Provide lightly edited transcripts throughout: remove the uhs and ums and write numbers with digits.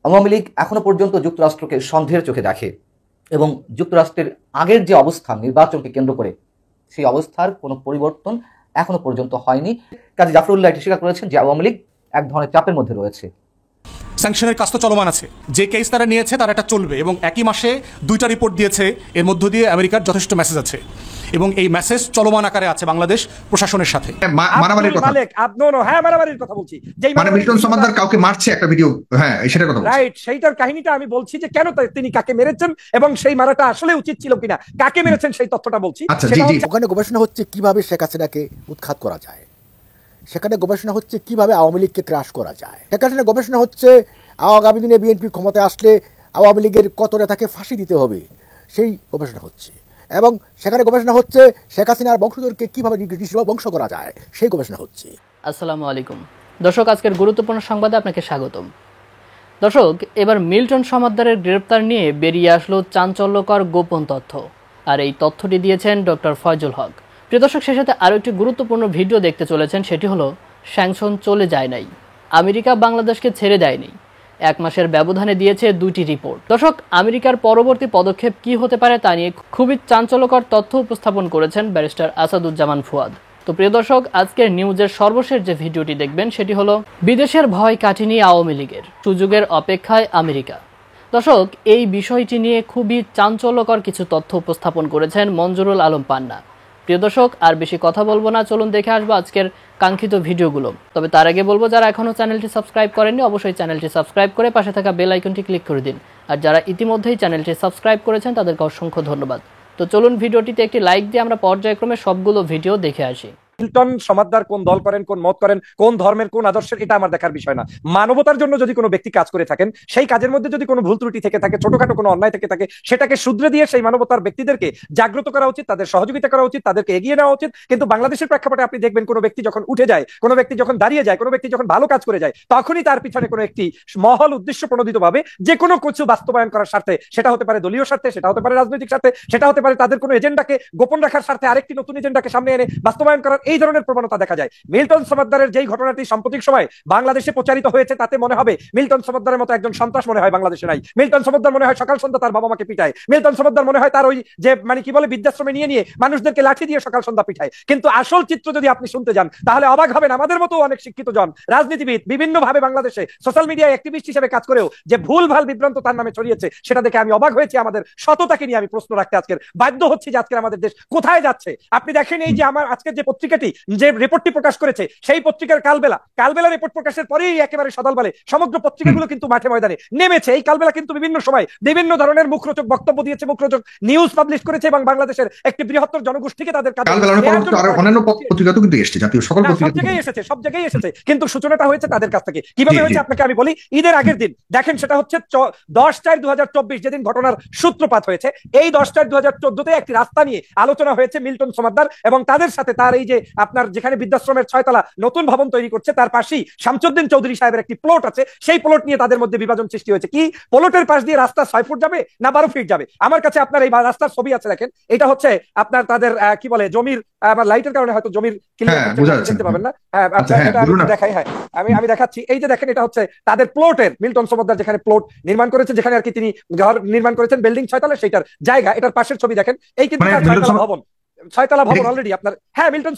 আওয়ামী লীগ এখনো পর্যন্ত যুক্তরাষ্ট্রকে সন্দেহের চোখে দেখে এবং যুক্তরাষ্ট্রের আগের যে অবস্থান নির্বাচনকে কেন্দ্র করে সেই অবস্থার কোনো পরিবর্তন এখনো পর্যন্ত হয়নি। কাজী জাফরুল্লাহ এটি স্বীকার করেছেন যে আওয়ামী লীগ এক ধরনের চাপের মধ্যে রয়েছে। স্যাংশনের কাজ তো চলমান আছে, যে কেস তারা নিয়েছে তারা এটা চলবে এবং একই মাসে 2টা রিপোর্ট দিয়েছে। এর মধ্য দিয়ে আমেরিকার যথেষ্ট মেসেজ আছে এবং এই মেসেজ চলমান আকারে আছে বাংলাদেশ প্রশাসনের সাথে। মারামারির কথা হ্যাঁ, মারামারির কথা বলছি, যেই মানে মিল্টন সমাদ্দার কাউকে মারছে একটা ভিডিও, হ্যাঁ সেটার কথা বলছি। রাইট, সেইটার কাহিনীটা আমি বলছি যে কেন তিনি কাকে মেরেছেন এবং সেই মারাটা আসলে উচিত ছিল কিনা, কাকে মেরেছেন সেই তথ্যটা বলছি। আচ্ছা, জি জি। ওখানে গবেষণা হচ্ছে কিভাবে শেখ হাসিনাকে উৎখাত করা যায়, সেখানে গবেষণা হচ্ছে কিভাবে আওয়ামী লীগকে ক্রাশ করা যায়, সেখানে গবেষণা হচ্ছে আগামী দিনে বিএনপি ক্ষমতায় আসলে আওয়ামী লীগের কত নেতাকে ফাঁসি দিতে হবে সেই গবেষণা হচ্ছে, এবং সেখানে গবেষণা হচ্ছে শেখ হাসিনার বংশধরকে কিভাবে বংশ করা যায় সেই গবেষণা হচ্ছে। আসসালামু আলাইকুম দর্শক, আজকের গুরুত্বপূর্ণ সংবাদে আপনাকে স্বাগতম। দর্শক, এবার মিল্টন সমাদ্দারের গ্রেপ্তার নিয়ে বেরিয়ে আসলো চাঞ্চল্যকর গোপন তথ্য, আর এই তথ্যটি দিয়েছেন ডক্টর ফয়জুল হক। প্রিয় দর্শক, সে সাথে আরও একটি গুরুত্বপূর্ণ ভিডিও দেখতে চলেছেন, সেটি হলো স্যাংশন চলে যায় নাই, আমেরিকা বাংলাদেশকে ছেড়ে দেয়নি, 1 মাসের ব্যবধানে দিয়েছে 2টি রিপোর্ট। দর্শক, আমেরিকার পরবর্তী পদক্ষেপ কি হতে পারে তা নিয়ে খুবই চাঞ্চল্যকর তথ্য উপস্থাপন করেছেন ব্যারিস্টার আসাদুজ্জামান ফুয়াদ। তো প্রিয় দর্শক, আজকের নিউজের সর্বশেষ যে ভিডিওটি দেখবেন সেটি হলো বিদেশের ভয় কাটেনি আওয়ামী লীগের, সুযোগের অপেক্ষায় আমেরিকা। দর্শক, এই বিষয়টি নিয়ে খুবই চাঞ্চল্যকর কিছু তথ্য উপস্থাপন করেছেন মঞ্জুরুল আলম পান্না। প্রিয় দর্শক, আর বেশি কথা বলবো না, চলুন দেখে আসবো আজকের কাঙ্ক্ষিত ভিডিওগুলো। তবে তার আগে বলবো, যারা এখনও চ্যানেলটি সাবস্ক্রাইব করেননি অবশ্যই চ্যানেলটি সাবস্ক্রাইব করে পাশে থাকা বেল আইকনটি ক্লিক করে দিন, আর যারা ইতিমধ্যেই চ্যানেলটি সাবস্ক্রাইব করেছেন তাদেরকে অসংখ্য ধন্যবাদ। তো চলুন ভিডিওটিতে একটি লাইক দিয়ে আমরা পর্যায়ক্রমে সবগুলো ভিডিও দেখে আসি। মিল্টন সমাদ্দার কোন দল করেন, কোন মত করেন, কোন ধর্মের, কোন আদর্শের, এটা আমার দেখার বিষয় না। মানবতার জন্য যদি কোনো ব্যক্তি কাজ করে থাকেন, সেই কাজের মধ্যে যদি কোনো ভুল ত্রুটি থেকে থাকে, ছোটখাটো কোনো অন্যায় থেকে থাকে, সেটাকে শুধরে দিয়ে সেই মানবতার ব্যক্তিদেরকে জাগ্রত করা উচিত, তাদের সহযোগিতা করা উচিত, তাদেরকে এগিয়ে নেওয়া উচিত। কিন্তু বাংলাদেশের প্রেক্ষাপটে আপনি দেখবেন কোনো ব্যক্তি যখন উঠে যায়, কোনো ব্যক্তি যখন দাঁড়িয়ে যায়, কোনো ব্যক্তি যখন ভালো কাজ করে যায়, তখনই তার পিছনে কোনো একটি মহল উদ্দেশ্য প্রণোদিতভাবে যে কোনো কিছু বাস্তবায়ন করার স্বার্থে, সেটা হতে পারে দলীয় স্বার্থে, সেটা হতে পারে রাজনৈতিক স্বার্থে, সেটা হতে পারে তাদের কোনো এজেন্ডাকে গোপন রাখার স্বার্থে আরেকটি নতুন এজেন্ডাকে সামনে এনে বাস্তবায়ন করার এই ধরনের প্রবণতা দেখা যায়। মিল্টন সমাদ্দারের যেই ঘটনাটি সাম্প্রতিক সময় বাংলাদেশে প্রচারিত হয়েছে, তাতে মনে হবে মিল্টন সমাদ্দারের মতো একজন সন্ত্রাস মনে হয় বাংলাদেশে নাই। মিল্টন সমাদ্দার মনে হয় সকাল সন্ধ্যা তার বাবা মাকে পিটায়। মিল্টন সমাদ্দার মনে হয় তার ওই যে মানে কি বলে বৃদ্ধাশ্রমে নিয়ে নিয়ে মানুষদেরকে লাঠি দিয়ে সকাল সন্ধ্যা পিটায়। কিন্তু আসল চিত্র যদি আপনি শুনতে যান তাহলে অবাক হবেন। আমাদের মতো অনেক শিক্ষিত জন, রাজনীতিবিদ, বিভিন্ন ভাবে বাংলাদেশে সোশ্যাল মিডিয়ায় অ্যাক্টিভিস্ট হিসেবে কাজ করেও যে ভুল ভাল বিভ্রান্ত তার নামে ছড়িয়েছে, সেটা দেখে আমি অবাক হয়েছি। আমাদের সততাকে নিয়ে আমি প্রশ্ন রাখতে আজকের বাধ্য হচ্ছি যে আজকের আমাদের দেশ কোথায় যাচ্ছে। আপনি দেখেন, এই যে আমার আজকের যে পত্রিকাটি যে রিপোর্টটি প্রকাশ করেছে, সেই পত্রিকার কালবেলা রিপোর্ট প্রকাশের পরেই একেবারে সদল বলে সমগ্র পত্রিকাগুলো কিন্তু মাঠে ময়দানে নেমেছে। এই কালবেলা কিন্তু বিভিন্ন সময় বিভিন্ন ধরনের মুখরোচক বক্তব্য দিয়েছে, মুখরোচক নিউজ পাবলিশ করেছে এবং বাংলাদেশের একটি বৃহত্তর জনগোষ্ঠীকে তাদের সব জায়গায় এসেছে। কিন্তু সূচনাটা হয়েছে তাদের কাছ থেকে। কিভাবে হয়েছে আপনাকে আমি বলি। ঈদের আগের দিন দেখেন, সেটা হচ্ছে 10/4/2024 যেদিন ঘটনার সূত্রপাত হয়েছে, এই 10/4/2014 একটি রাস্তা নিয়ে আলোচনা হয়েছে মিল্টন সমাদ্দার এবং তাদের সাথে তার এই যে আপনার যেখানে বৃদ্ধাশ্রমের 6তলা নতুন ভবন তৈরি করছে, তার পাশেই শামসুদ্দিন চৌধুরী সাহেবের একটি প্লট আছে। সেই প্লট নিয়ে তাদের মধ্যে বিভাজন সৃষ্টি হয়েছে। কি প্লটের পাশ দিয়ে রাস্তা 6 ফুট যাবে না 12 ফিট যাবে? আমার কাছে আপনার এই রাস্তার ছবি আছে, দেখেন। এটা হচ্ছে আপনার তাদের কি বলে জমির, আমার লাইটের কারণে হয়তো জমির দেখতে পাবেন না। হ্যাঁ, দেখাই। হ্যাঁ, আমি দেখাচ্ছি। এই যে দেখেন, এটা হচ্ছে তাদের প্লটের, মিল্টন সমাদ্দার যেখানে প্লট নির্মাণ করেছে, যেখানে আর কি তিনি ঘর নির্মাণ করেছেন, বিল্ডিং 6তলা, সেইটার জায়গা, এটার পাশের ছবি দেখেন। এই কিন্তু 6তলা ভবন অলরেডি আপনার, হ্যাঁ, মিল্টন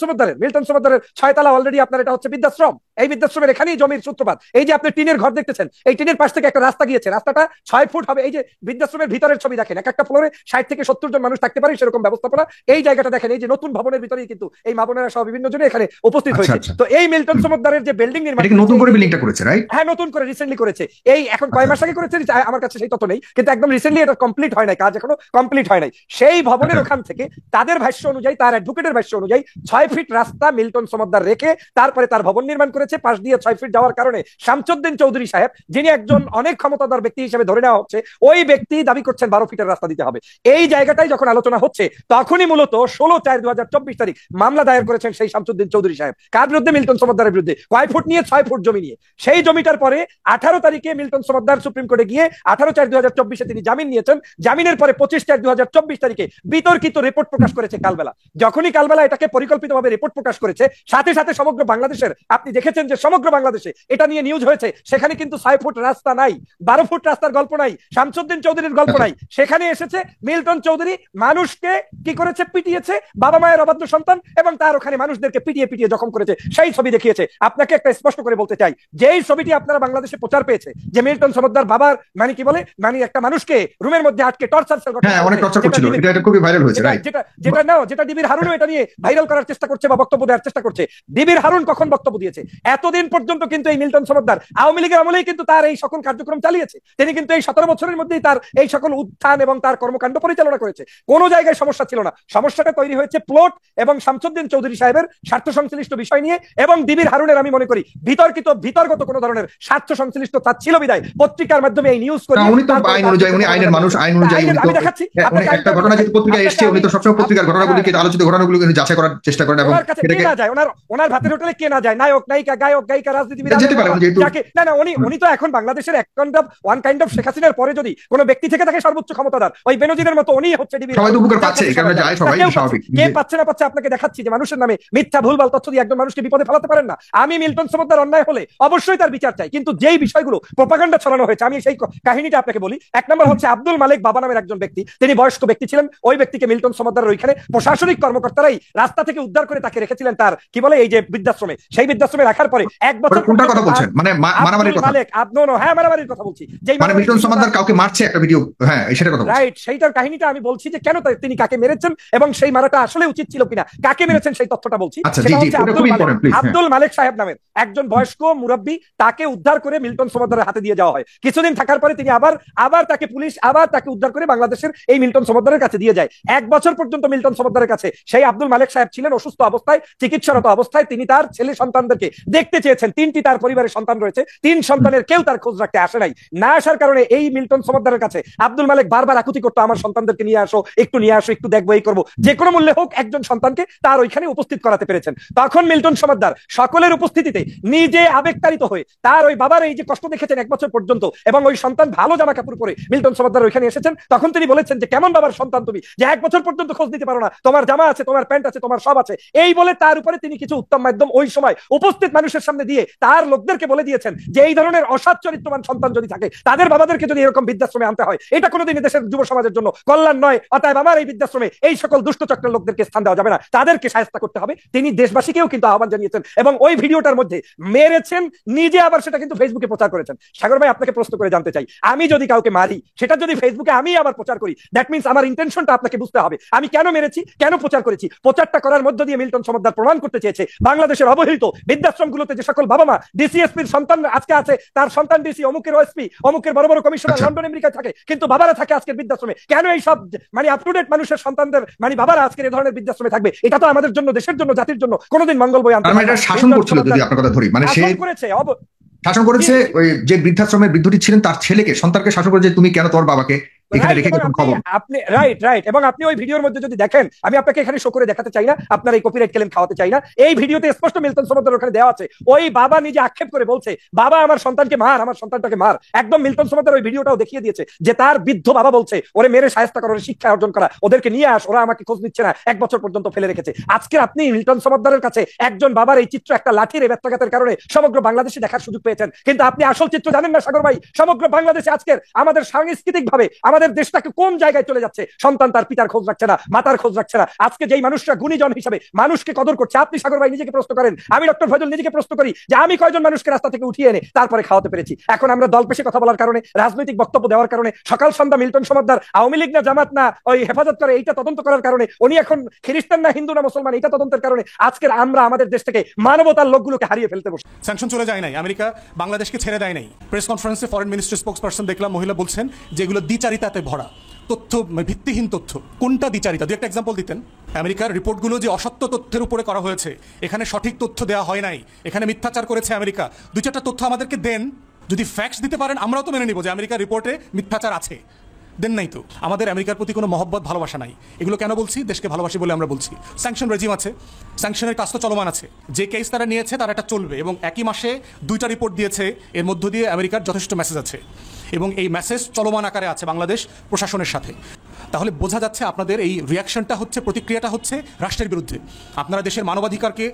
সমাদ্দারের 6তলা অলরেডি আপনার। এটা হচ্ছে বৃদ্ধাশ্রম। এই বৃদ্ধাশ্রমের এখানেই জমির সূত্রপাত। এই যে আপনি টিনের ঘর দেখতেছেন, এই টিনের পাশ থেকে একটা রাস্তা গিয়েছে, রাস্তাটা 6 ফুট হবে। এই যে বৃদ্ধাশ্রমের ভিতরের ছবি দেখেন, একটা ফ্লোরে 60 থেকে 70 জন মানুষ থাকতে পারে, সেরকম ব্যবস্থাপনা। এই জায়গাটা দেখেন, এই যে নতুন ভবনের ভিতরেই কিন্তু এই মা বোনেরা সহ বিভিন্ন জনে এখানে উপস্থিত হয়েছে। তো এই মিল্টন সমাদ্দারের যে বিল্ডিং নির্মাণ, নতুন করে বিল্ডিংটা করেছে, রাইট? হ্যাঁ, নতুন করে রিসেন্টলি করেছে। এই এখন কয় মাস আগে করেছে আমার কাছে সেই তথ্য নেই, কিন্তু একদম রিসেন্টলি এটা কমপ্লিট হয় নাই, কাজ এখনো কমপ্লিট হয় নাই। সেই ভবনের ওখান থেকে তাদের ভাষ্য অনুযায়ী, তার অ্যাডভোকেটের ভাষ্য অনুযায়ী 6 ফিট রাস্তা মিল্টন সমাদ্দার রেখে তারপরে তার ভবন নির্মাণ করেছে। পাশ দিয়ে 6 ফিট যাওয়ার কারণে শামসুদ্দিন চৌধুরী সাহেব, যিনি একজন অনেক ক্ষমতাধর ব্যক্তি হিসেবে ধরে নেওয়া হচ্ছে, ওই ব্যক্তি দাবি করছেন 12 ফিটের রাস্তা দিতে হবে। এই জায়গাটাই যখন আলোচনা হচ্ছে, তখনই মূলত 16/4/2024 তারিখ মামলা দায়ের করেছেন সেই শামসুদ্দিন চৌধুরী সাহেব। কার বিরুদ্ধে? মিল্টন সমাদ্দারের বিরুদ্ধে। কয় ফুট নিয়ে? 6 ফুট জমি নিয়ে। সেই জমিটার পরে 18 তারিখে মিল্টন সমাদ্দার সুপ্রিম কোর্টে গিয়ে 18/4/2024 তিনি জামিন নিয়েছেন। জামিনের পরে 25/4/2024 তারিখে বিতর্কিত রিপোর্ট প্রকাশ করেছে কালবেলা। যখনই কালবেলা এটাকে পরিকল্পিতভাবে রিপোর্ট প্রকাশ করেছে, সাথে সাথে সমগ্র বাংলাদেশের আপনি দেখেছেন দেখেছেন যে সমগ্র বাংলাদেশে এটা নিয়ে নিউজ হয়েছে, সেখানে কিন্তু 6 ফুট রাস্তা নাই, 12 ফুট রাস্তার গল্প নাই, শামসুদ্দিন চৌধুরীর গল্প নাই। সেখানে এসেছে মিল্টন চৌধুরী, মানুষকে কি করেছে, পিটিয়েছে, বাবা মায়ের অবাধ্য সন্তান, এবং তার ওখানে মানুষদেরকে পিটিয়ে পিটিয়ে জখম করেছে, সেই ছবি দেখিয়েছে। আপনাকে একটা স্পষ্ট করে বলতে চাই, যেই ছবিটি আপনারা বাংলাদেশে প্রচার পেয়েছে যে মিল্টন সমদ্দার বাবার মানে কি বলে, মানে একটা মানুষকে রুমের মধ্যে আটকে টর্চার অনেক টর্চার করছিল, এটা খুবই ভাইরাল হয়েছে, রাইট? যেটা ডিবির হারুনও এটা নিয়ে ভাইরাল করার চেষ্টা করছে বা বক্তব্য দেওয়ার চেষ্টা করছে। ডিবির হারুন কখন বক্তব্য দিয়েছে? এতদিন পর্যন্ত কিন্তু এই মিল্টন সমদ্দার আওয়ামী লীগের আমলেই কিন্তু তার এই সকল কার্যক্রম চালিয়েছে। তিনি কিন্তু এই 17 বছরের মধ্যেই তার এই সকল উত্থান এবং তার কর্মকাণ্ড পরিচালনা করেছে। কোনো জায়গায় সমস্যা ছিল না। সমস্যাটা তৈরি হয়েছে প্লট এবং শামসুদ্দিন চৌধুরী সাহেবের স্বার্থ সংশ্লিষ্ট বিষয় নিয়ে, এবং ডিবির হারুনের আমি মনে করি বিতর্কত কোনো ধরনের স্বার্থ সংশ্লিষ্ট তার ছিল বিদায় পত্রিকার মাধ্যমে এই নিউজ করে। উনি তো আইন অনুযায়ী, উনি আইনের মানুষ, আইন অনুযায়ী আমি দেখাচ্ছি একটা ঘটনা যেহেতু পত্রিকায় এসেছে, উনি তো সবসময় পত্রিকার ঘটনাগুলিকে, আলোচিত ঘটনাগুলোকে যাচাই করার চেষ্টা করেন। এবং কে না যায়, ওনার ভাতের হোটেলে কে না যায়, নায়ক নায়িকা, গায়ক গায়িকা, রাজনীতিবিদ, না উনি তো এখন বাংলাদেশের ওয়ান কাইন্ড অফ শেখ হাসিনার পরে যদি কোনো ব্যক্তি থেকে থাকে সর্বোচ্চ ক্ষমতাধর, ওই বেনজিরের মতো উনি হচ্ছে ডিবি। সবাই উপকার পাচ্ছে, এই কারণে যায় সবাই, স্বাভাবিক। কে পাচ্ছে না পাচ্ছে আপনাকে দেখাচ্ছি যে মানুষের নামে মিথ্যা ভুলভাল তথ্য দিয়ে একজন মানুষকে বিপদে ফেলাতে পারেন না। আমি মিল্টন সমদ্দার অন্যায় হলে অবশ্যই তার বিচার চাই, কিন্তু যেই বিষয়গুলো প্রোপাগান্ডা ছড়ানো হয়েছে, আমি সেই কাহিনীটা আপনাকে বলি। এক নম্বর হচ্ছে আব্দুল মালিক বাবা নামের একজন ব্যক্তি, তিনি বয়স্ক ব্যক্তি ছিলেন। ওই ব্যক্তিকে মিল্টন সমদ্দারের ওইখানে প্রশাসনিক কর্মকর্তারাই রাস্তা থেকে উদ্ধার করে তাকে রেখেছিলেন তার কি বলে এই যে বৃদ্ধাশ্রমে। সেই বৃদ্ধাশ্রমে রাখার পরে 1 বছর কোনটা কথা বলছেন, মানে মারামারির কথা? হ্যাঁ, মারামারির কথা বলছি। মানে মিল্টন সমদ্দার কাউকে মারছে একটা ভিডিও, হ্যাঁ সেটা কথা বলছি, রাইট? সেইটার কাহিনীটা আমি বলছি যে কেন তিনি কাকে মেরেছেন এবং সেই মারাটা আসলে উচিত ছিল কিনা, কাকে মেরেছেন সেই তথ্যটা বলছি। আব্দুল মালিক সাহেব নামের একজন বয়স্ক মুরব্বী, তাকে উদ্ধার করে মিল্টন সমদ্দারের হাতে দিয়ে যাওয়া হয়। কিছুদিন থাকার পরে তিনি আবার তাকে পুলিশ তাকে উদ্ধার করে বাংলাদেশের এই মিল্টন সমদ্দারের কাছে দিয়ে যায়। 1 বছর পর্যন্ত মিল্টন সমদ্দারের কাছে সেই আব্দুল মালিক সাহেব ছিলেন অসুস্থ অবস্থায়, চিকিৎসারত অবস্থায়। তিনি তার ছেলে সন্তানদেরকে দেখতে চেয়েছেন। 3টি তার পরিবারের সন্তান রয়েছে, 3 সন্তানের কেউ তার খোঁজ রাখতে আসে নাই। না আসার কারণে এই মিল্টন সমদ্দারের কাছে আব্দুল মালিক বারবার আকুতি করতো, আমার সন্তানদেরকে নিয়ে আসো, একটু দেখবো, এই করবো, যে কোনো মূল্যে হোক একজন সন্তানকে তার ওইখানে উপস্থিত করাতে পেরেছেন। তখন মিল্টন সমদ্দার সকলের উপস্থিতিতে নিজে আবেগতাড়িত হয়ে তার ওই বাবার এই যে কষ্ট দেখেছেন 1 বছর পর্যন্ত, এবং ওই সন্তান ভালো জামা কাপড় পরে মিল্টন সমদ্দার ওইখানে এসেছেন, তখন তিনি বলেছেন যে কেমন বাবার সন্তান তুমি, যে 1 বছর পর্যন্ত খোঁজ নিতে পারো না, তোমার জামা আছে, তোমার প্যান্ট আছে, তোমার সব আছে। এই বলে তার উপরে তিনি কিছু উত্তম মাধ্যম ওই সময় উপস্থিত মানুষের সামনে দিয়ে তার লোকদেরকে বলে দিয়েছেন যে এই ধরনের অসৎ চরিত্রবান সন্তান যদি থাকে, তাদের বাবাদেরকে যদি এরকম বৃদ্ধাশ্রমে আনতে হয়, এটা কোনোদিন দেশের যুব সমাজের জন্য কল্যাণ নয়। অতএব আমার এই বৃদ্ধাশ্রমে এই সকল দুষ্ট চক্রের লোকদেরকে স্থান দেওয়া যাবে না, তাদেরকে শায়েস্তা করতে হবে। তিনি দেশবাসীকেও কিন্তু আহ্বান জানিয়েছেন, এবং ওই ভিডিওটার মধ্যে মেরেছেন নিজে, আবার সেটা কিন্তু ফেসবুকে প্রচার করেছেন। সাগর ভাই, আপনাকে প্রশ্ন করে জানতে চাই, আমি যদি কাউকে মারি, সেটা যদি ফেসবুকে আমি আবার প্রচার করি, দ্যাট মিন্স আমার ইন্টেনশনটা আপনাকে বুঝতে হবে। আমি কেন মেরেছি, কেন প্রচার করেছি? প্রচারটা করার মধ্য দিয়ে মিল্টন সমদ্দার প্রমাণ করতে চেয়েছে বাংলাদেশের অবহেলিত বৃদ্ধাশ্রমগুলোতে যে সকল বাবা মা ডিসিএসপির সন্তান আজকে আছে, তার সন্তান ডিসি, অমুকের ওএসপি, অমুকের বড় বড় কমিশনার লন্ডন আমেরিকায় থাকে, কিন্তু বাবারা থাকে আজকের বৃদ্ধাশ্রমে। কেন এই সব মানে আপ টু ডেট মানুষের সন্তানদের মানে বাবারা আজকের এই ধরনের বৃদ্ধাশ্রমে থাকবে? এটা তো আমাদের জন্য, দেশের জন্য, জাতির জন্য কোনোদিন মঙ্গল বয়ে আনতে পারে না। শাসন করছিল, যদি আপনার কথা ধরি, মানে সে শাসন করেছে। ওই যে বৃদ্ধাশ্রমের বৃদ্ধটি ছিলেন তার ছেলেকে, সন্তানকে শাসন করেছে, তুমি কেন তোমার বাবাকে এখানে রেখে গেছেন খবর। আপনি রাইট, এবং আপনি ওই ভিডিওর মধ্যে যদি দেখেন, আমি আপনাকে এখানে শো করে দেখাতে চাই না, আপনার এই কপিরাইট ক্লেম খাওয়াতে চাই না। এই ভিডিওতে স্পষ্ট মিল্টন সমদ্দার ওখানে দেওয়া আছে, ওই বাবা নিজে আক্ষেপ করে বলছে, বাবা আমার সন্তানকে মার, আমার সন্তানটাকে মার। একদম মিল্টন সমদ্দার ওই ভিডিওটাও দেখিয়ে দিয়েছে যে তার বৃদ্ধ বাবা বলছে, ওরে মেরে শায়েস্তা করার শিক্ষা অর্জন করা, ওদেরকে নিয়ে আস, ওরা আমাকে খোঁজ নিচ্ছে না, 1 বছর পর্যন্ত ফেলে রেখেছে। আজকে আপনি মিল্টন সমদ্দারের কাছে একজন বাবার এই চিত্র একটা লাঠির ব্যত্যাঘাতের কারণে সমগ্র বাংলাদেশে দেখার সুযোগ পেয়েছেন, কিন্তু আপনি আসল চিত্র জানেন না সাগর ভাই। সমগ্র বাংলাদেশে আজকের আমাদের সাংস্কৃতিক ভাবে আমাদের দেশটাকে কোন জায়গায় চলে যাচ্ছে। সন্তান তার পিতার খোঁজ রাখছে না, মাতার খোঁজ রাখছে না। আজকে যেই মানুষরা গুণীজন হিসেবে মানুষকে কদর করছে, আপনি সাগর ভাই নিজেকে প্রশ্ন করেন, আমি ডক্টর ফয়জুল নিজেকে প্রশ্ন করি যে আমি কয়জন মানুষকে রাস্তা থেকে উঠিয়ে এনে তারপরে খাওয়াতে পেরেছি। এখন আমরা দল পেশে কথা বলার কারণে, রাজনৈতিক বক্তব্য দেওয়ার কারণে, সকাল সন্ধ্যা মিল্টন সমদ্দার আওয়ামী লীগ না জামাত না ওই হেফাজত করে এইটা তদন্ত করার কারণে, উনি এখন খ্রিস্টান না হিন্দু না মুসলমান এইটা তদন্তের কারণে আজকের আমরা আমাদের দেশ থেকে মানবতার লোকগুলোকে হারিয়ে ফেলতে বসে। স্যাংশন চলে যায় নাই, আমেরিকা বাংলাদেশকে ছেড়ে দেয় নাই। প্রেস কনফারেন্সে ফরেন মিনিস্ট্রি স্পোকসপারসন দেখলাম, মহিলা বলছেন যেগুলো দ্বিচারিতাতে ভরা, তথ্য ভিত্তিহীন তথ্য। কোনটা দ্বিচারিতা? দু একটা এক্সাম্পল দিতেন। আমেরিকার রিপোর্টগুলো যে অসত্য তথ্যের উপরে করা হয়েছে, এখানে সঠিক তথ্য দেওয়া হয় নাই, এখানে মিথ্যাচার করেছে আমেরিকা। 2-4টা তথ্য আমাদেরকে দেন, যদি ফ্যাক্টস দিতে পারেন আমরাও তো মেনে নিব যে আমেরিকার রিপোর্টে মিথ্যাচার আছে। দেন নাই তো। আমাদের আমেরিকার প্রতি কোনো মহব্বত ভালোবাসা নাই। এগুলো কেন বলছি? দেশকে ভালোবাসি বলে আমরা বলছি। স্যাংশন রেজিম আছে, স্যাংশনের কাজ তো চলমান আছে। যে কেস তারা নিয়েছে তারা এটা চলবে, এবং একই মাসে 2টা রিপোর্ট দিয়েছে, এর মধ্য দিয়ে আমেরিকার যথেষ্ট মেসেজ আছে, এবং এই মেসেজ চলমান আকারে আছে বাংলাদেশ প্রশাসনের সাথে। তাহলে বোঝা যাচ্ছে আপনাদের এই রিয়াকশনটা হচ্ছে, প্রতিক্রিয়াটা হচ্ছে রাষ্ট্রের বিরুদ্ধে। আপনারা দেশের মানবাধিকারকে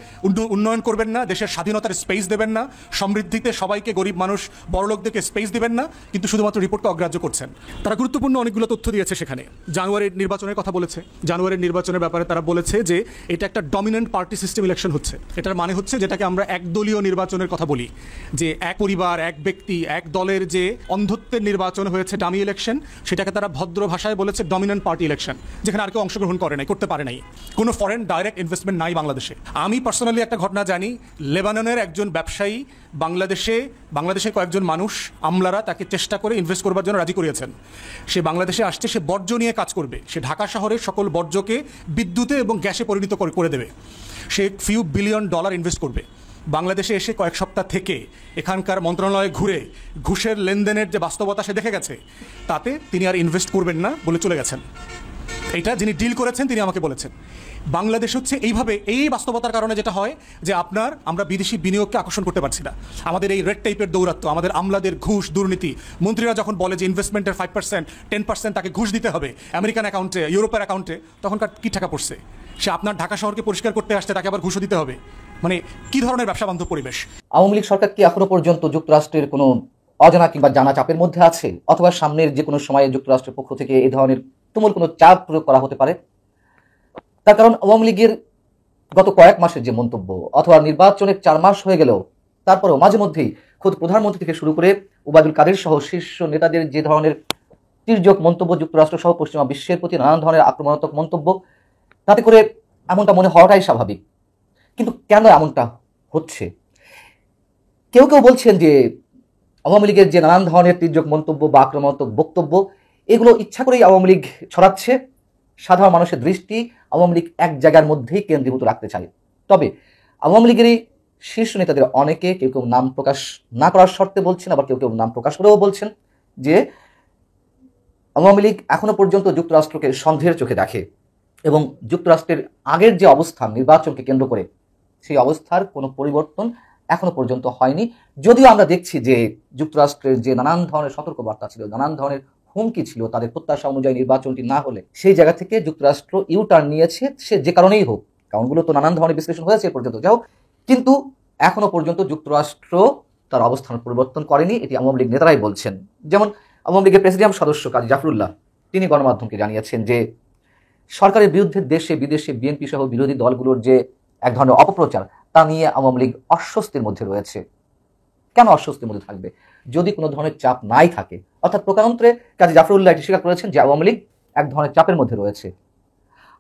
উন্নয়ন করবেন না, দেশের স্বাধীনতার স্পেস দেবেন না, সমৃদ্ধিতে সবাইকে, গরিব মানুষ বড়লোকদেরকে স্পেস দিবেন না, কিন্তু শুধুমাত্র রিপোর্টকে অগ্রাহ্য করছেন। তারা গুরুত্বপূর্ণ অনেকগুলো তথ্য দিয়েছে সেখানে। জানুয়ারির নির্বাচনের কথা বলেছে, জানুয়ারির নির্বাচনের ব্যাপারে তারা বলেছে যে এটা একটা ডমিনেন্ট পার্টি সিস্টেম ইলেকশন হচ্ছে। এটার মানে হচ্ছে যেটাকে আমরা একদলীয় নির্বাচনের কথা বলি, যে এক পরিবার, এক ব্যক্তি, এক দলের যে অন্ধত্বের নির্বাচন হয়েছে, ডামি ইলেকশন, সেটাকে তারা ভদ্র ভাষায় বলেছে ডমিনেন্ট পার্টি ইলেকশন, যেখানে আর কেউ অংশগ্রহণ করে নাই, করতে পারে নাই, কোনো ফরেন ডাইরেক্ট ইনভেস্টমেন্ট নাই বাংলাদেশে। আমি পার্সোনালি একটা ঘটনা জানি, লেবাননের একজন ব্যবসায়ী বাংলাদেশে কয়েকজন মানুষ, আমলারা তাকে চেষ্টা করে ইনভেস্ট করবার জন্য রাজি করিয়েছেন। সে বাংলাদেশে আসছে, সে বর্জ্য নিয়ে কাজ করবে, সে ঢাকা শহরের সকল বর্জ্যকে বিদ্যুতে এবং গ্যাসে পরিণত করে দেবে। সে ফিউ বিলিয়ন ডলার ইনভেস্ট করবে। বাংলাদেশে এসে কয়েক সপ্তাহ থেকে এখানকার মন্ত্রণালয়ে ঘুরে ঘুষের লেনদেনের যে বাস্তবতা সে দেখে গেছে, তাতে তিনি আর ইনভেস্ট করবেন না বলে চলে গেছেন। এটা যিনি ডিল করেছেন তিনি আমাকে বলেছেন। বাংলাদেশ হচ্ছে এইভাবে, এই বাস্তবতার কারণে যেটা হয় যে আমরা বিদেশি বিনিয়োগকে আকর্ষণ করতে পারছি না। আমাদের এই রেড টাইপের দৌরাত্ম, আমাদের আমলাদের ঘুষ, দুর্নীতি, মন্ত্রীরা যখন বলে যে ইনভেস্টমেন্টের 5%, 10% তাকে ঘুষ দিতে হবে আমেরিকান অ্যাকাউন্টে, ইউরোপের অ্যাকাউন্টে, তখনকার কি টাকা পড়ছে? সে আপনার ঢাকা শহরকে পরিষ্কার করতে আসছে, তাকে আবার ঘুষও দিতে হবে। মানে কি ধরনের ব্যবসা বান্ধব পরিবেশ? আওয়ামী লীগ সরকার কি এখনো পর্যন্ত যুক্তরাষ্ট্রের কোনো অজানা কিংবা জানা চাপের মধ্যে আছে, অথবা সামনের যে কোনো সময়ে যুক্তরাষ্ট্রের পক্ষ থেকে এই ধরনের তুমুল কোনো চাপ প্রয়োগ করা হতে পারে? তার কারণ আওয়ামী লীগের গত কয়েক মাসের যে মন্তব্য, অথবা নির্বাচনের 4 মাস হয়ে গেলেও তারপরেও মাঝে মধ্যেই খোদ প্রধানমন্ত্রী থেকে শুরু করে ওবায়দুল কাদের সহ শীর্ষ নেতাদের যে ধরনের তির্যক মন্তব্য, যুক্তরাষ্ট্র সহ পশ্চিমা বিশ্বের প্রতি নানান ধরনের আক্রমণাত্মক মন্তব্য, তাতে করে এমনটা মনে হওয়াটাই স্বাভাবিক। কিন্তু কেন এমনটা হচ্ছে? কেউ কেউ বলছেন যে আওয়ামী লীগের যে নানান ধরনের তির্যক মন্তব্য বা আক্রমণাত্মক বক্তব্য, এগুলো ইচ্ছা করেই আওয়ামী লীগ ছড়াচ্ছে, সাধারণ মানুষের দৃষ্টি আওয়ামী লীগ এক জায়গার মধ্যেই কেন্দ্রীভূত রাখতে চায়। তবে আওয়ামী লীগেরই শীর্ষ নেতাদের অনেকে, কেউ কেউ নাম প্রকাশ না করার শর্তে বলছেন, আবার কেউ কেউ নাম প্রকাশ করেও বলছেন যে আওয়ামী লীগ এখনো পর্যন্ত যুক্তরাষ্ট্রকে সন্দেহের চোখে দেখে এবং যুক্তরাষ্ট্রের আগের যে অবস্থান নির্বাচনকে কেন্দ্র করে, সেই অবস্থার কোনো পরিবর্তন এখনো পর্যন্ত হয়নি। যদিও আমরা দেখছি যে যুক্তরাষ্ট্রের যে নানান ধরনের সতর্কবার্তা ছিল, নানান ধরনের হুমকি ছিল, তাদের প্রত্যাশা অনুযায়ী নির্বাচনটি না হলে সেই জায়গা থেকে যুক্তরাষ্ট্র ইউটার্ন নিয়েছে, সে যে কারণেই হোক, কারণগুলো তো নানান ধরনের বিশ্লেষণ হয়েছে এ পর্যন্ত, যাও, কিন্তু এখনো পর্যন্ত যুক্তরাষ্ট্র তার অবস্থান পরিবর্তন করেনি, এটি আওয়ামী লীগ নেতারাই বলছেন। যেমন আওয়ামী লীগের প্রেসিডিয়াম সদস্য কাজী জাফরুল্লাহ, তিনি গণমাধ্যমকে জানিয়েছেন যে সরকারের বিরুদ্ধে দেশে বিদেশে বিএনপি সহ বিরোধী দলগুলোর যে এক ধরনের অপপ্রচার, তা নিয়ে আওয়ামী লীগ অস্বস্তির মধ্যে রয়েছে। কেন অস্বস্তির মধ্যে থাকবে যদি কোনো ধরনের চাপ নাই থাকে? অর্থাৎ প্রকারান্তরে কাজী জাফরুল্লাহ এটি স্বীকার করেছেন যে আওয়ামী লীগ এক ধরনের চাপের মধ্যে রয়েছে।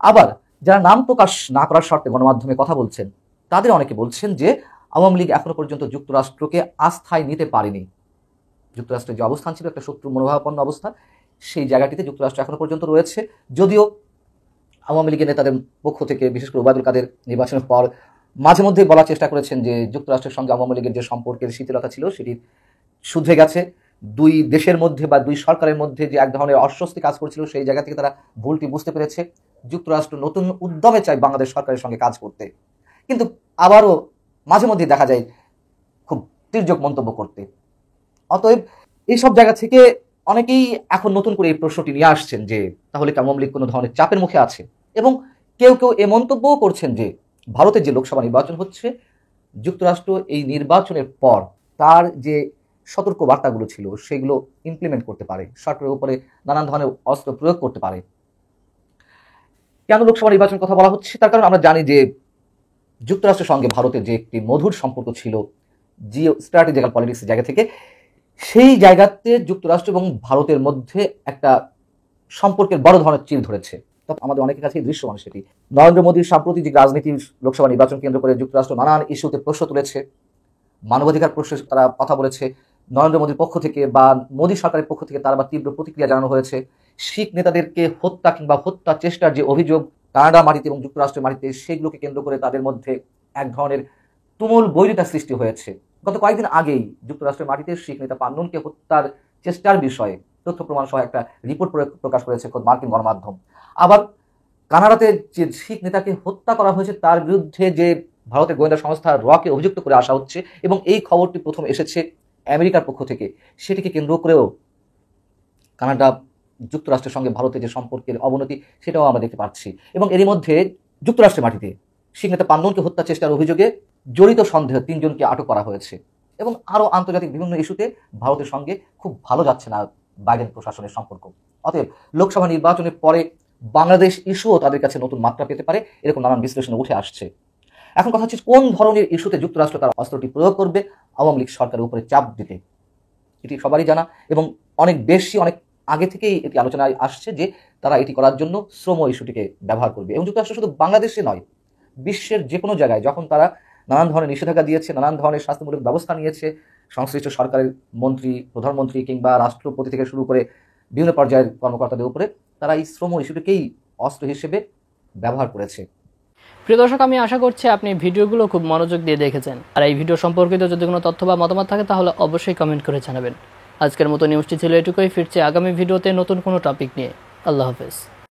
আবার যারা নাম প্রকাশ না করার শর্তে গণমাধ্যমে কথা বলছেন, তাদের অনেকে বলছেন যে আওয়ামী লীগ এখনো পর্যন্ত যুক্তরাষ্ট্রকে আস্থায় নিতে পারেনি। যুক্তরাষ্ট্রের যে অবস্থান ছিল, একটা শত্রু মনোভাবাপন্ন অবস্থান, সেই জায়গাটিতে যুক্তরাষ্ট্র এখনো পর্যন্ত রয়েছে। যদিও আওয়ামী লীগের নেতাদের পক্ষ থেকে, বিশেষ করে ওবায়দুল কাদের নির্বাচনের পর মাঝে মধ্যেই বলার চেষ্টা করেছেন যে যুক্তরাষ্ট্রের সঙ্গে আওয়ামী লীগের যে সম্পর্কের শিথিলতা ছিল সেটি শুধরে গেছে। দুই দেশের মধ্যে বা দুই সরকারের মধ্যে যে এক ধরনের অস্বস্তি কাজ করছিল, সেই জায়গা থেকে তারা ভুলটি বুঝতে পেরেছে। যুক্তরাষ্ট্র নতুন উদ্যমে চায় বাংলাদেশ সরকারের সঙ্গে কাজ করতে, কিন্তু আবারও মাঝে মধ্যে দেখা যায় খুব তির্যক মন্তব্য করতে। অতএব এইসব জায়গা থেকে অনেকেই এখন নতুন করে এই প্রশ্নটি নিয়ে আসছেন যে তাহলে কি আওয়ামী লীগ কোনো ধরনের চাপের মুখে আছে? এবং কেউ কেউ এ মন্তব্যও করছেন যে ভারতের যে লোকসভা নির্বাচন হচ্ছে, যুক্তরাষ্ট্র এই নির্বাচনের পর তার যে সতর্ক বার্তাগুলো ছিল সেগুলো ইমপ্লিমেন্ট করতে পারে, সরকারের উপরে নানান ধরনের অস্ত্র প্রয়োগ করতে পারে। কেন লোকসভা নির্বাচনের কথা বলা হচ্ছে? তার কারণ আমরা জানি যে যুক্তরাষ্ট্রের সঙ্গে ভারতের যে একটি মধুর সম্পর্ক ছিল জিও স্ট্র্যাটেজিক্যাল পলিটিক্সের জায়গা থেকে, সেই জায়গাতে যুক্তরাষ্ট্র এবং ভারতের মধ্যে একটা সম্পর্কের বড় ধরনের চির ধরেছে। তবে আমাদের অনেকের কাছে দৃশ্যমান সেটি নরেন্দ্র মোদীর সাম্প্রতিক রাজনীতির লোকসভা নির্বাচন কেন্দ্র করে যুক্তরাষ্ট্র নানান ইস্যুতে প্রশ্ন তুলেছে, মানবাধিকার প্রশ্নে তারা কথা বলেছে। নরেন্দ্র মোদীর পক্ষ থেকে বা মোদী সরকারের পক্ষ থেকে তার আবার তীব্র প্রতিক্রিয়া জানানো হয়েছে। শিখ নেতাদেরকে হত্যা কিংবা হত্যা চেষ্টার যে অভিযোগ কানাডা মাটিতে এবং যুক্তরাষ্ট্রের মাটিতে, সেগুলোকে কেন্দ্র করে তাদের মধ্যে এক ধরনের তুমুল বৈরিতা সৃষ্টি হয়েছে। গত কয়েকদিন আগেই যুক্তরাষ্ট্রের মাটিতে শিখ নেতা পান্নুনকে হত্যার চেষ্টার বিষয়ে তথ্য প্রমাণ সহ একটা রিপোর্ট প্রকাশ করেছে খোদ মার্কিন গণমাধ্যম। আবার কানাডাতে যে শিখ নেতাকে হত্যা করা হয়েছে তার বিরুদ্ধে যে ভারতের গোয়েন্দা সংস্থা রকে অভিযুক্ত করে আসা হচ্ছে, এবং এই খবরটি প্রথম এসেছে আমেরিকার পক্ষ থেকে, সেটিকে কেন্দ্র করেও কানাডা যুক্তরাষ্ট্রের সঙ্গে ভারতের যে সম্পর্কের অবনতি সেটাও আমরা দেখতে পাচ্ছি। এবং এরই মধ্যে যুক্তরাষ্ট্রের মাটিতে শিখ নেতা পান্নুনকে হত্যা চেষ্টার অভিযোগে জড়িত সন্দেহে 3 জনকে আটক করা হয়েছে। এবং আরও আন্তর্জাতিক বিভিন্ন ইস্যুতে ভারতের সঙ্গে খুব ভালো যাচ্ছে না বাইডেন প্রশাসনের সম্পর্ক। অতএব লোকসভা নির্বাচনের পরে বাংলাদেশ ইস্যুও তাদের কাছে নতুন মাত্রা পেতে পারে, এরকম নানান বিশ্লেষণে উঠে আসছে। এখন কথা হচ্ছে কোন ধরনের ইস্যুতে যুক্তরাষ্ট্র তার অস্ত্রটি প্রয়োগ করবে আওয়ামী লীগ সরকারের উপরে চাপ দিতে, এটি সবারই জানা এবং অনেক আগে থেকেই এটি আলোচনায় আসছে যে তারা এটি করার জন্য শ্রম ইস্যুটিকে ব্যবহার করবে। এবং যুক্তরাষ্ট্র শুধু বাংলাদেশে নয়, বিশ্বের যে কোনো জায়গায় যখন তারা নানান ধরনের নিষেধাজ্ঞা দিয়েছে, নানান ধরনের শাস্তিমূলক ব্যবস্থা নিয়েছে, সংশ্লিষ্ট সরকারের মন্ত্রী, প্রধানমন্ত্রী কিংবা রাষ্ট্রপতি থেকে শুরু করে বিভিন্ন পর্যায়ের কর্মকর্তাদের উপরে তারা এই শ্রম ইস্যুটিকেই অস্ত্র হিসেবে ব্যবহার করেছে। প্রিয় দর্শক, আমি আশা করছি আপনি ভিডিওগুলো খুব মনোযোগ দিয়ে দেখেছেন। আর এই ভিডিও সম্পর্কিত যদি কোনো তথ্য বা মতামত থাকে তাহলে অবশ্যই কমেন্ট করে জানাবেন। আজকের মতো নিউজটি ছিল এটুকুই। ফিরছে আগামী ভিডিওতে নতুন কোনো টপিক নিয়ে। আল্লাহ হাফেজ।